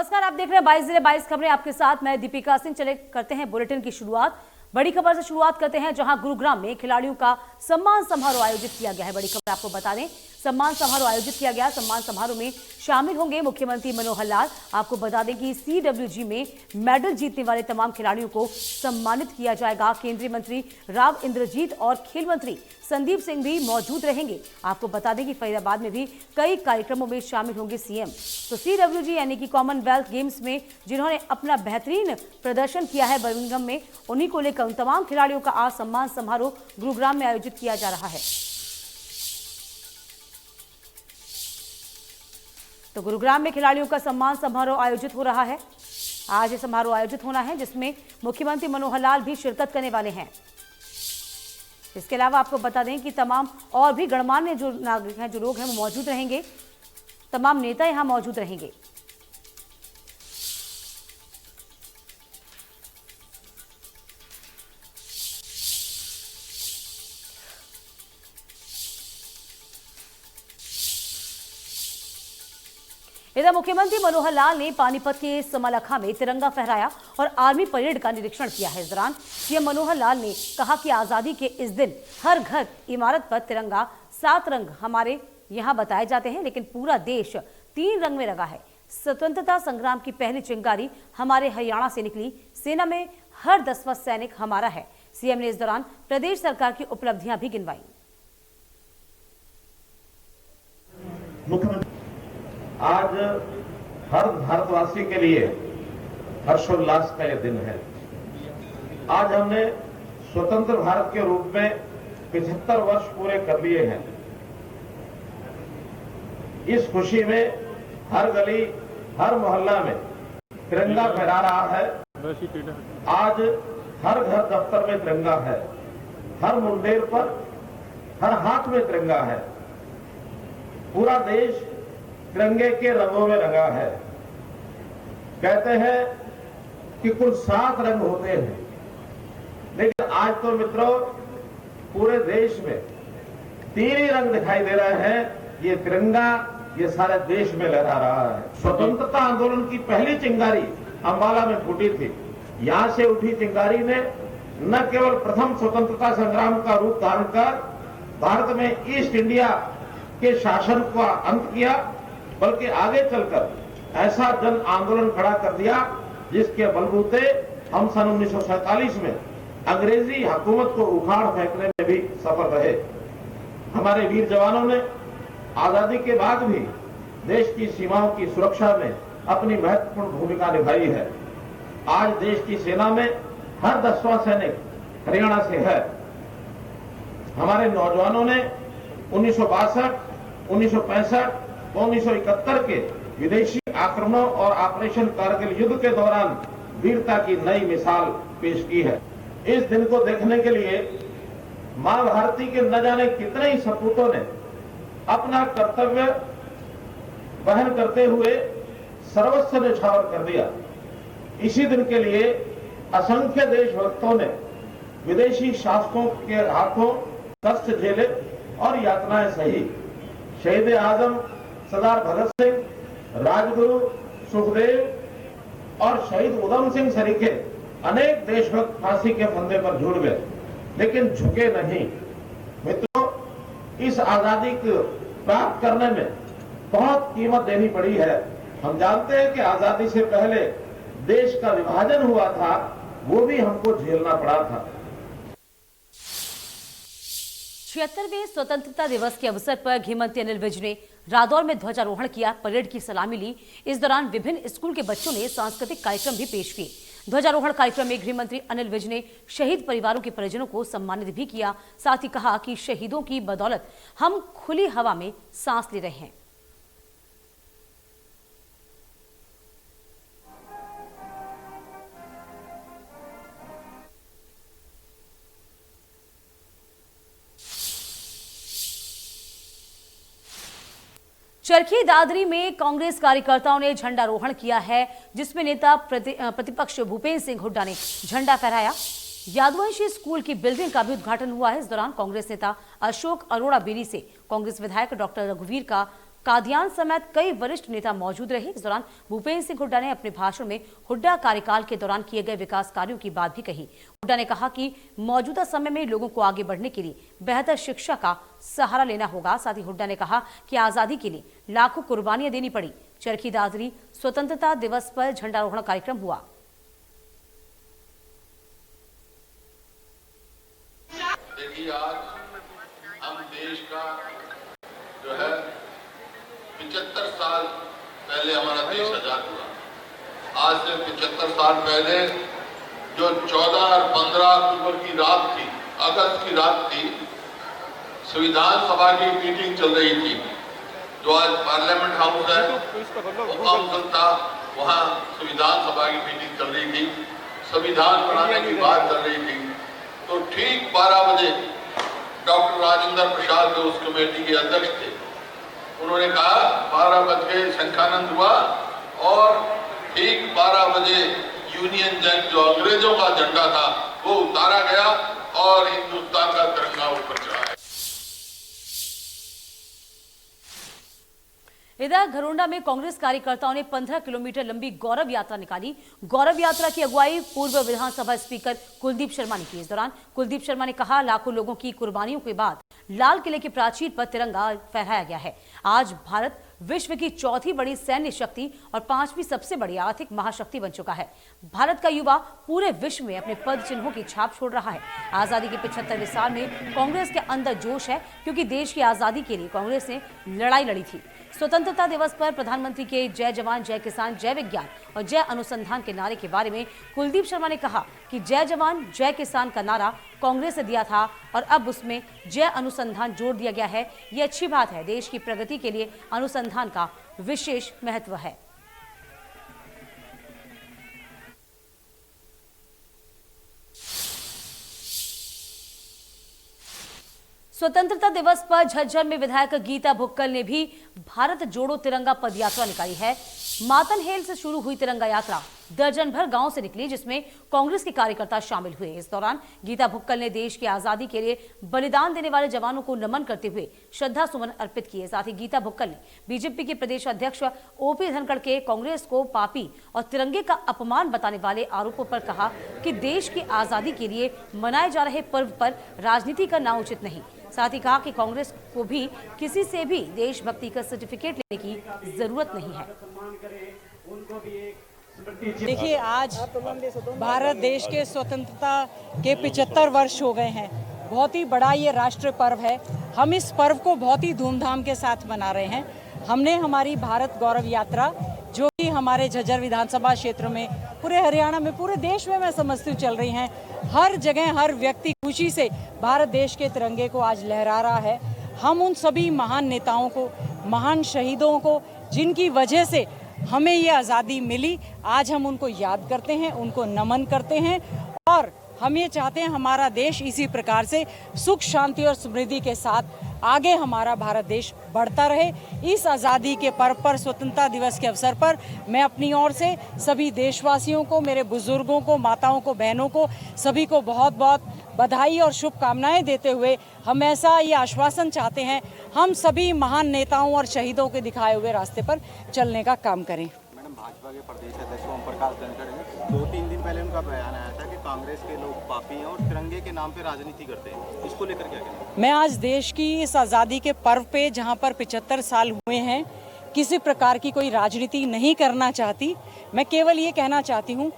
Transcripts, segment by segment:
नमस्कार, आप देख रहे हैं 22 जिले 22 खबरें। आपके साथ मैं दीपिका सिंह। चले करते हैं बुलेटिन की शुरुआत। बड़ी खबर से शुरुआत करते हैं, जहां गुरुग्राम में खिलाड़ियों का सम्मान समारोह आयोजित किया गया है। बड़ी खबर आपको बता दें, सम्मान समारोह आयोजित किया गया। सम्मान समारोह में शामिल होंगे मुख्यमंत्री मनोहर लाल। आपको बता दें कि CWG में मेडल जीतने वाले तमाम खिलाड़ियों को सम्मानित किया जाएगा। केंद्रीय मंत्री राव इंद्रजीत और खेल मंत्री संदीप सिंह भी मौजूद रहेंगे। आपको बता दें कि फरीदाबाद में भी कई कार्यक्रमों में शामिल होंगे CM। तो CWG यानी कि कॉमनवेल्थ गेम्स में जिन्होंने अपना बेहतरीन प्रदर्शन किया है बर्मिंघम में, उन्हीं को लेकर उन तमाम खिलाड़ियों का आज सम्मान समारोह गुरुग्राम में आयोजित किया जा रहा है। तो गुरुग्राम में खिलाड़ियों का सम्मान समारोह आयोजित हो रहा है। आज ये समारोह आयोजित होना है, जिसमें मुख्यमंत्री मनोहर लाल भी शिरकत करने वाले हैं। इसके अलावा आपको बता दें कि तमाम और भी गणमान्य जो नागरिक हैं, जो लोग हैं, वो मौजूद रहेंगे। तमाम नेता यहां मौजूद रहेंगे। इधर मुख्यमंत्री मनोहर लाल ने पानीपत के समलखा में तिरंगा फहराया और आर्मी परेड का निरीक्षण किया है। इस दौरान CM मनोहर लाल ने कहा कि आजादी के इस दिन हर घर इमारत पर तिरंगा 7 रंग हमारे यहाँ बताए जाते हैं, लेकिन पूरा देश 3 रंग में रंगा है। स्वतंत्रता संग्राम की पहली चिंगारी हमारे हरियाणा से निकली। सेना में हर 10वां सैनिक हमारा है। CM ने इस दौरान प्रदेश सरकार की उपलब्धियां भी गिनवाई। आज हर भारतवासी के लिए हर्षोल्लास का यह दिन है। आज हमने स्वतंत्र भारत के रूप में 75 वर्ष पूरे कर लिए हैं। इस खुशी में हर गली, हर मोहल्ला में तिरंगा फहरा रहा है। आज हर घर दफ्तर में तिरंगा है, हर मुंडेर पर, हर हाथ में तिरंगा है। पूरा देश तिरंगे के रंगों में रंगा है। कहते हैं कि कुल 7 रंग होते हैं, लेकिन आज तो मित्रों पूरे देश में 3 ही रंग दिखाई दे रहे हैं। ये तिरंगा ये सारे देश में लहरा रहा है। स्वतंत्रता आंदोलन की पहली चिंगारी अंबाला में फूटी थी। यहां से उठी चिंगारी ने न केवल प्रथम स्वतंत्रता संग्राम का रूप धारण कर भारत में ईस्ट इंडिया के शासन का अंत किया, बल्कि आगे चलकर ऐसा जन आंदोलन खड़ा कर दिया जिसके बलबूते हम सन 1947 में अंग्रेजी हुकूमत को उखाड़ फेंकने में भी सफल रहे। हमारे वीर जवानों ने आजादी के बाद भी देश की सीमाओं की सुरक्षा में अपनी महत्वपूर्ण भूमिका निभाई है। आज देश की सेना में हर 10वां सैनिक हरियाणा से है। हमारे नौजवानों ने 1962, 1965 1971 के विदेशी आक्रमणों और ऑपरेशन कारगिल युद्ध के दौरान वीरता की नई मिसाल पेश की है। इस दिन को देखने के लिए मां भारती के न जाने कितने ही सपूतों ने अपना कर्तव्य वहन करते हुए सर्वस्व न्यौछावर कर दिया। इसी दिन के लिए असंख्य देशभक्तों ने विदेशी शासकों के हाथों कष्ट झेले और यातनाएं सही। शहीद आजम सरदार भगत सिंह, राजगुरु सुखदेव और शहीद उधम सिंह सरीखे अनेक देशभक्त फांसी के फंदे पर झूल गए, लेकिन झुके नहीं। मित्रों, इस आजादी को प्राप्त करने में बहुत कीमत देनी पड़ी है। हम जानते हैं कि आजादी से पहले देश का विभाजन हुआ था, वो भी हमको झेलना पड़ा था। 76वें स्वतंत्रता दिवस के अवसर पर गृहमंत्री अनिल विज ने रादौर में ध्वजारोहण किया, परेड की सलामी ली। इस दौरान विभिन्न स्कूल के बच्चों ने सांस्कृतिक कार्यक्रम भी पेश किए। ध्वजारोहण कार्यक्रम में गृहमंत्री अनिल विज ने शहीद परिवारों के परिजनों को सम्मानित भी किया। साथ ही कहा कि शहीदों की बदौलत हम खुली हवा में सांस ले रहे हैं। चरखी दादरी में कांग्रेस कार्यकर्ताओं ने झंडारोहण किया है, जिसमें नेता प्रतिपक्ष भूपेंद्र सिंह हुड्डा ने झंडा फहराया। यादवंशी स्कूल की बिल्डिंग का भी उद्घाटन हुआ है। इस दौरान कांग्रेस नेता अशोक अरोड़ा बेरी से कांग्रेस विधायक डॉक्टर रघुवीर का कादियान समेत कई वरिष्ठ नेता मौजूद रहे। इस दौरान भूपेंद्र सिंह हुड्डा ने अपने भाषण में हुड्डा कार्यकाल के दौरान किए गए विकास कार्यों की बात भी कही। हुड्डा ने कहा कि मौजूदा समय में लोगों को आगे बढ़ने के लिए बेहतर शिक्षा का सहारा लेना होगा। साथ ही हुड्डा ने कहा कि आजादी के लिए लाखों कुर्बानियां देनी पड़ी। चरखी दादरी स्वतंत्रता दिवस पर झंडारोहण कार्यक्रम हुआ। देखिए, आज हम देश का जो है 75 साल पहले हमारा देश आजाद हुआ। आज से 75 साल पहले जो 14 और 15 अक्टूबर की रात थी, अगस्त की रात थी, संविधान सभा की मीटिंग चल रही थी। जो आज पार्लियामेंट हाउस है, काउंसिल था, वहाँ संविधान सभा की मीटिंग चल रही थी, संविधान बनाने की बात चल रही थी। तो ठीक 12 बजे डॉक्टर राजेंद्र प्रसाद जो उस कमेटी के अध्यक्ष थे, उन्होंने कहा 12 बजे शंखानंद हुआ और ठीक 12 बजे यूनियन जैक जो अंग्रेजों का झंडा था वो उतारा गया और हिंदुस्तान का तिरंगा ऊपर चढ़ा। इधर घरोंडा में कांग्रेस कार्यकर्ताओं ने 15 किलोमीटर लंबी गौरव यात्रा निकाली। गौरव यात्रा की अगुवाई पूर्व विधानसभा स्पीकर कुलदीप शर्मा ने की। इस दौरान कुलदीप शर्मा ने कहा, लाखों लोगों की कुर्बानियों के बाद लाल किले की प्राचीर पर तिरंगा फहराया गया है। आज भारत विश्व की चौथी बड़ी सैन्य शक्ति और 5वीं सबसे बड़ी आर्थिक महाशक्ति बन चुका है। भारत का युवा पूरे विश्व में अपने पद चिन्हों की छाप छोड़ रहा है। आजादी के 75वें साल में कांग्रेस के अंदर जोश है, क्योंकि देश की आजादी के लिए कांग्रेस ने लड़ाई लड़ी थी। स्वतंत्रता दिवस पर प्रधानमंत्री के जय जवान जय किसान जय विज्ञान और जय अनुसंधान के नारे के बारे में कुलदीप शर्मा ने कहा कि जय जवान जय किसान का नारा कांग्रेस ने दिया था और अब उसमें जय अनुसंधान जोड़ दिया गया है। ये अच्छी बात है। देश की प्रगति के लिए अनुसंधान का विशेष महत्व है। स्वतंत्रता दिवस पर झज्जर में विधायक गीता भुक्कल ने भी भारत जोड़ो तिरंगा पदयात्रा निकाली है। मातनहेल से शुरू हुई तिरंगा यात्रा दर्जन भर गांव से निकली, जिसमें कांग्रेस के कार्यकर्ता शामिल हुए। इस दौरान गीता भुक्कल ने देश की आजादी के लिए बलिदान देने वाले जवानों को नमन करते हुए श्रद्धा सुमन अर्पित किए। साथ ही गीता भुक्कल ने बीजेपी के प्रदेश अध्यक्ष ओपी धनखड़ के कांग्रेस को पापी और तिरंगे का अपमान बताने वाले आरोपों पर कहा कि देश की आजादी के लिए मनाए जा रहे पर्व पर राजनीति करना उचित नहीं। साथ ही कहा कि कांग्रेस को भी किसी से भी देशभक्ति का सर्टिफिकेट लेने की जरूरत नहीं है। देखिए, आज भारत देश के स्वतंत्रता के 75 वर्ष हो गए हैं। बहुत ही बड़ा ये राष्ट्रीय पर्व है। हम इस पर्व को बहुत ही धूमधाम के साथ मना रहे हैं। हमने हमारी भारत गौरव यात्रा, जो कि हमारे झज्जर विधानसभा क्षेत्र में, पूरे हरियाणा में, पूरे देश में मैं समझती हूँ चल रही हैं। हर जगह हर व्यक्ति खुशी से भारत देश के तिरंगे को आज लहरा रहा है। हम उन सभी महान नेताओं को, महान शहीदों को, जिनकी वजह से हमें ये आज़ादी मिली, आज हम उनको याद करते हैं, उनको नमन करते हैं और हम ये चाहते हैं हमारा देश इसी प्रकार से सुख शांति और समृद्धि के साथ आगे हमारा भारत देश बढ़ता रहे। इस आज़ादी के पर्व पर, स्वतंत्रता दिवस के अवसर पर मैं अपनी ओर से सभी देशवासियों को, मेरे बुजुर्गों को, माताओं को, बहनों को, सभी को बहुत बहुत बधाई और शुभकामनाएं देते हुए हम ऐसा ये आश्वासन चाहते हैं, हम सभी महान नेताओं और शहीदों के दिखाए हुए रास्ते पर चलने का काम करें। मैडम, भाजपा के प्रदेश अध्यक्ष ओम प्रकाश धनखड़ ने 2-3 दिन पहले उनका बयान आया था कि कांग्रेस के लोग पापी हैं और तिरंगे के नाम पे राजनीति करते हैं। इसको लेकर क्या कहना? मैं आज देश की इस आज़ादी के पर्व पे, जहां पर 75 साल हुए हैं, किसी प्रकार की कोई राजनीति नहीं करना चाहती। मैं केवल ये कहना चाहती हूँ,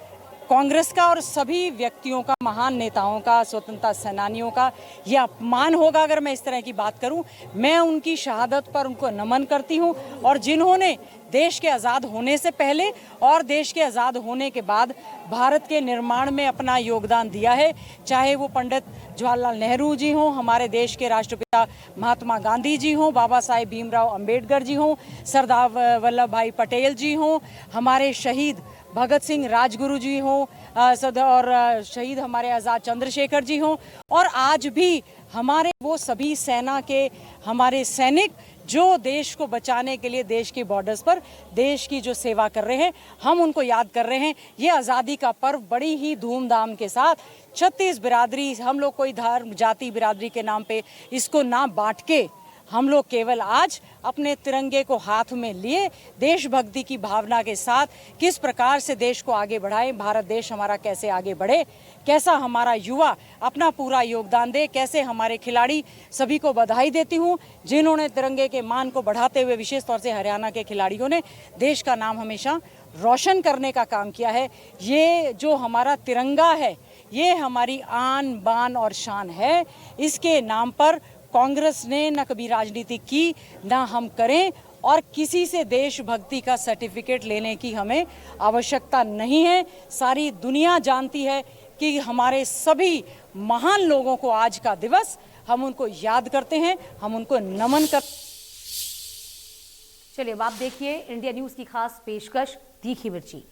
कांग्रेस का और सभी व्यक्तियों का, महान नेताओं का, स्वतंत्रता सेनानियों का ये अपमान होगा अगर मैं इस तरह की बात करूं। मैं उनकी शहादत पर उनको नमन करती हूं और जिन्होंने देश के आज़ाद होने से पहले और देश के आज़ाद होने के बाद भारत के निर्माण में अपना योगदान दिया है, चाहे वो पंडित जवाहरलाल नेहरू जी हों, हमारे देश के राष्ट्रपिता महात्मा गांधी जी हों, बाबा साहेब भीमराव अंबेडकर जी हों, सरदार वल्लभ भाई पटेल जी हों, हमारे शहीद भगत सिंह राजगुरु जी हों और शहीद हमारे आज़ाद चंद्रशेखर जी हों, और आज भी हमारे वो सभी सेना के हमारे सैनिक जो देश को बचाने के लिए देश के बॉर्डर्स पर देश की जो सेवा कर रहे हैं, हम उनको याद कर रहे हैं। ये आज़ादी का पर्व बड़ी ही धूमधाम के साथ 36 बिरादरी, हम लोग कोई धर्म जाति बिरादरी के नाम पे इसको ना बांट के हम लोग केवल आज अपने तिरंगे को हाथ में लिए देशभक्ति की भावना के साथ किस प्रकार से देश को आगे बढ़ाएं, भारत देश हमारा कैसे आगे बढ़े, कैसा हमारा युवा अपना पूरा योगदान दे, कैसे हमारे खिलाड़ी, सभी को बधाई देती हूं जिन्होंने तिरंगे के मान को बढ़ाते हुए विशेष तौर से हरियाणा के खिलाड़ियों ने देश का नाम हमेशा रोशन करने का काम किया है। ये जो हमारा तिरंगा है ये हमारी आन बान और शान है। इसके नाम पर कांग्रेस ने न कभी राजनीति की, ना हम करें, और किसी से देशभक्ति का सर्टिफिकेट लेने की हमें आवश्यकता नहीं है। सारी दुनिया जानती है कि हमारे सभी महान लोगों को आज का दिवस हम उनको याद करते हैं, हम उनको नमन कर। चलिए अब आप देखिए इंडिया न्यूज की खास पेशकश तीखी मिर्ची।